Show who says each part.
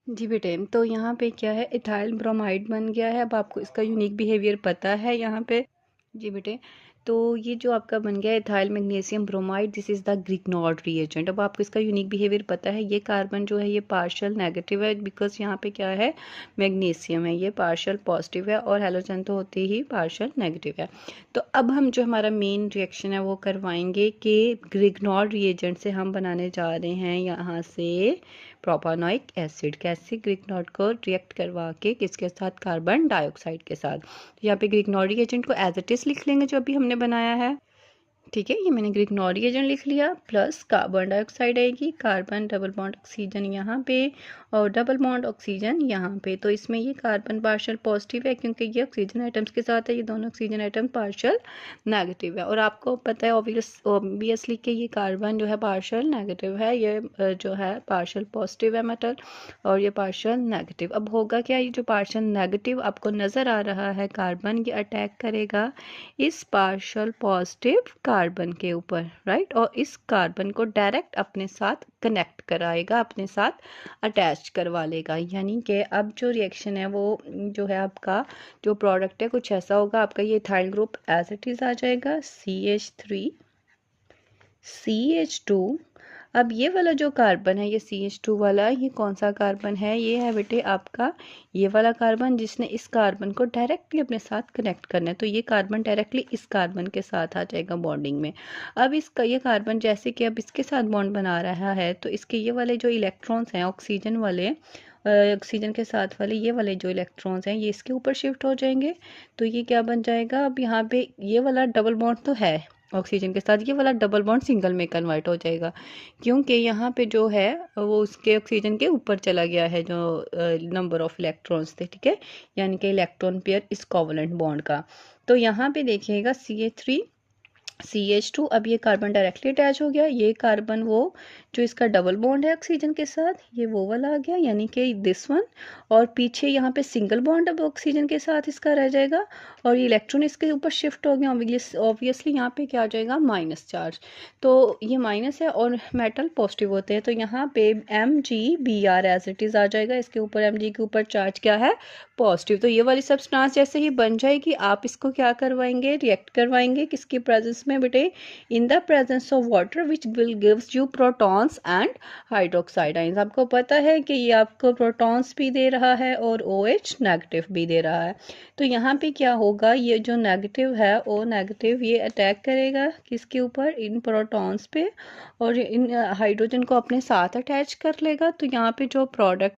Speaker 1: जी बेटे, तो यहाँ पे क्या है, इथाइल ब्रोमाइड बन गया है। अब आपको इसका यूनिक बिहेवियर पता है यहाँ पे। जी बेटे, तो ये जो आपका बन गया है ethyl magnesium bromide, this is the Grignard reagent. अब आपको इसका यूनिक बिहेवियर पता है। ये कार्बन जो है ये पार्शियल नेगेटिव है, बिकॉज यहाँ पे क्या है, मैग्नीशियम है। ये पार्शियल पॉजिटिव है और हैलोजन तो होते ही पार्शियल नेगेटिव है। तो अब हम जो हमारा मेन रिएक्शन है वो करवाएंगे कि ग्रिग्नॉर्ड रिएजेंट से हम बनाने जा रहे हैं यहाँ से प्रोपानोइक एसिड। कैसे, ग्रिग्नॉर्ड को रिएक्ट करवा के किसके साथ, कार्बन डाइऑक्साइड के साथ। तो यहाँ पे ग्रिग्नॉर्ड रिएजेंट को एज इट इज लिख लेंगे जो अभी हमने बनाया है। ठीक है, ये मैंने ग्रिग्नॉर्ड रिएजेंट लिख लिया। प्लस कार्बन डाइऑक्साइड आएगी, कार्बन डबल बॉन्ड ऑक्सीजन यहाँ पे और डबल बॉन्ड ऑक्सीजन यहाँ पे। तो इसमें ये कार्बन पार्शियल पॉजिटिव है क्योंकि ये ऑक्सीजन आइटम्स के साथ है, ये दोनों ऑक्सीजन आइटम पार्शियल नेगेटिव है। और आपको पता है ऑब्वियसली कि ये कार्बन जो है पार्शियल नेगेटिव है, ये जो है पार्शियल पॉजिटिव है मेटल, और ये पार्शियल नेगेटिव। अब होगा क्या, ये जो पार्शियल नेगेटिव आपको नज़र आ रहा है कार्बन, ये अटैक करेगा इस पार्शियल पॉजिटिव कार्बन के ऊपर, राइट, और इस कार्बन को डायरेक्ट अपने साथ कनेक्ट कराएगा, अपने साथ अटैच करवा लेगा। यानी कि अब जो रिएक्शन है वो जो है आपका जो प्रोडक्ट है कुछ ऐसा होगा। आपका ये ethyl group as it is आ जाएगा, CH3 CH2। अब ये वाला जो कार्बन है, ये CH2 वाला, ये कौन सा कार्बन है, ये है बेटे आपका ये वाला कार्बन जिसने इस कार्बन को डायरेक्टली अपने साथ कनेक्ट करना है। तो ये कार्बन डायरेक्टली इस कार्बन के साथ आ जाएगा बॉन्डिंग में। अब इसका ये कार्बन जैसे कि अब इसके साथ बॉन्ड बना रहा है, तो इसके ये वाले जो इलेक्ट्रॉन्स हैं ऑक्सीजन वाले, ऑक्सीजन के साथ वाले ये वाले जो इलेक्ट्रॉन्स हैं ये इसके ऊपर शिफ्ट हो जाएंगे। तो ये क्या बन जाएगा, अब यहाँ पे ये वाला डबल बॉन्ड तो है ऑक्सीजन के साथ, ये वाला डबल बॉन्ड सिंगल में कन्वर्ट हो जाएगा क्योंकि यहाँ पे जो है वो उसके ऑक्सीजन के ऊपर चला गया है जो नंबर ऑफ इलेक्ट्रॉन्स थे। ठीक है, यानी कि इलेक्ट्रॉन पेयर इस कोवलेंट बॉन्ड का। तो यहाँ पे देखिएगा CH3 CH2, अब ये कार्बन डायरेक्टली अटैच हो गया। ये कार्बन वो जो इसका डबल बॉन्ड है ऑक्सीजन के साथ, ये वो वाला आ गया, यानी कि दिस वन। और पीछे यहाँ पे सिंगल बॉन्ड अब ऑक्सीजन के साथ इसका रह जाएगा और ये इलेक्ट्रॉन इसके ऊपर शिफ्ट हो गया। ऑब्वियसली यहाँ पे क्या आ जाएगा, माइनस चार्ज। तो ये माइनस है और मेटल पॉजिटिव होते हैं, तो यहाँ पे MgBr एज इट इज आ जाएगा। इसके ऊपर Mg के ऊपर चार्ज क्या है, पॉजिटिव। तो ये वाली सब्सटेंस जैसे ही बन जाएगी आप इसको क्या करवाएंगे, रिएक्ट करवाएंगे किसकी प्रेजेंस में बेटे, in the presence of water which will gives you protons and hydroxide ions. आपको पता है कि ये आपको प्रोटॉन्स भी दे रहा है और OH नेगेटिव भी दे रहा है। तो यहाँ पे क्या होगा, ये जो नेगेटिव है O नेगेटिव ये अटैक करेगा किसके ऊपर, इन प्रोटॉन्स पे, और इन हाइड्रोजन को अपने साथ अटैच कर लेगा। तो यहाँ पे जो प्रोडक्ट